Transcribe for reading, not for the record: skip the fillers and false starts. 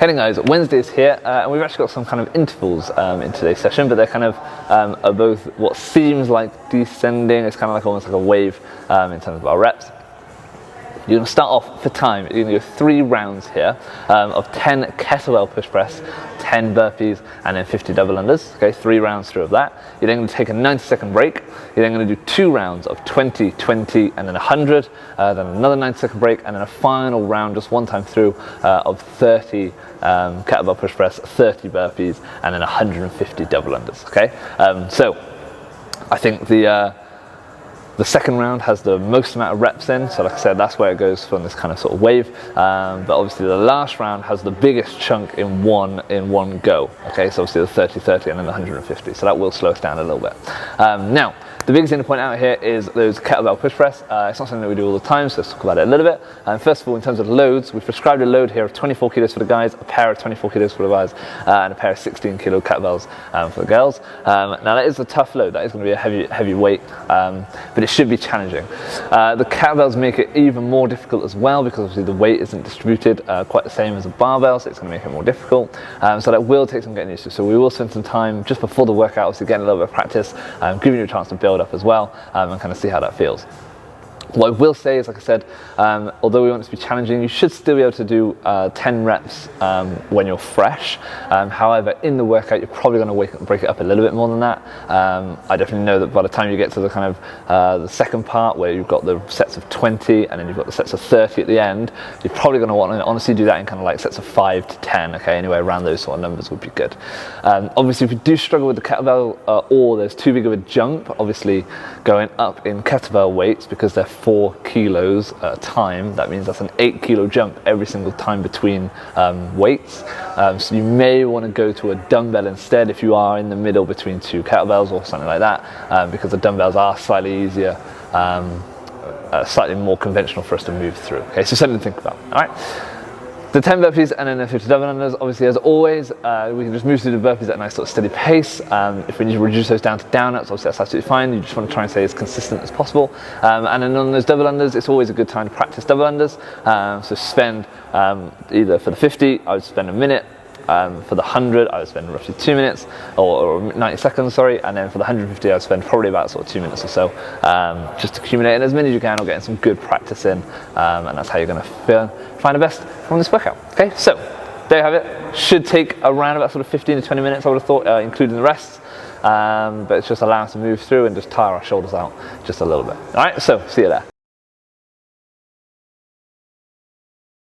Hey guys, Wednesday's here, and we've actually got some kind of intervals in today's session, but they're kind of are both what seems like descending. It's kind of like almost like a wave in terms of our reps. You're going to start off for time. You're going to go 3 rounds here of 10 kettlebell push press, 10 burpees, and then 50 double unders. Okay, 3 rounds through of that. You're then going to take a 90-second break. You're then going to do 2 rounds of 20, 20, and then 100. Then another 90-second break, and then a final round, just one time through, of 30 kettlebell push press, 30 burpees, and then 150 double unders. Okay, so I think the second round has the most amount of reps in, so like I said, that's where it goes from this kind of sort of wave. But obviously the last round has the biggest chunk in one go. Okay, so obviously the 30, 30, and then the 150. So that will slow us down a little bit. Now, the biggest thing to point out here is those kettlebell push press. It's not something that we do all the time, so let's talk about it a little bit. First of all, in terms of loads, we've prescribed a load here of 24 kilos for the guys, a pair of 24 kilos for the guys, and a pair of 16 kilo kettlebells for the girls. Now that is a tough load. That is going to be a heavy weight, but it should be challenging. The kettlebells make it even more difficult as well, because obviously the weight isn't distributed quite the same as a barbell, so it's going to make it more difficult. So that will take some getting used to. So we will spend some time just before the workout, obviously getting a little bit of practice, giving you a chance to build up as well, and kind of see how that feels. What I will say is, like I said, although we want it to be challenging, you should still be able to do 10 reps when you're fresh. However, in the workout, you're probably going to break it up a little bit more than that. I definitely know that by the time you get to the kind of the second part, where you've got the sets of 20 and then you've got the sets of 30 at the end, you're probably going to want to honestly do that in kind of like sets of 5 to 10. Okay, anyway, around those sort of numbers would be good. Obviously, if you do struggle with the kettlebell or there's too big of a jump, obviously going up in kettlebell weights, because they're 4 kilos at a time, that means that's an 8 kilo jump every single time between weights. So you may want to go to a dumbbell instead if you are in the middle between 2 kettlebells or something like that, because the dumbbells are slightly easier, slightly more conventional for us to move through. Okay, so something to think about. All right. The 10 burpees and then the 50 double unders, obviously as always, we can just move through the burpees at a nice sort of steady pace. If we need to reduce those down to downouts, obviously that's absolutely fine. You just want to try and stay as consistent as possible. And then on those double unders, it's always a good time to practice double unders. So spend either for the 50, I would spend a minute. For the 100, I would spend roughly 2 minutes, or 90 seconds, sorry, and then for the 150, I would spend probably about sort of 2 minutes or so, just accumulating as many as you can, or getting some good practice in, and that's how you're going to find the best from this workout. Okay, so there you have it. Should take around about sort of 15 to 20 minutes, I would have thought, including the rest, but it's just allowing us to move through and just tire our shoulders out just a little bit. All right, so see you there.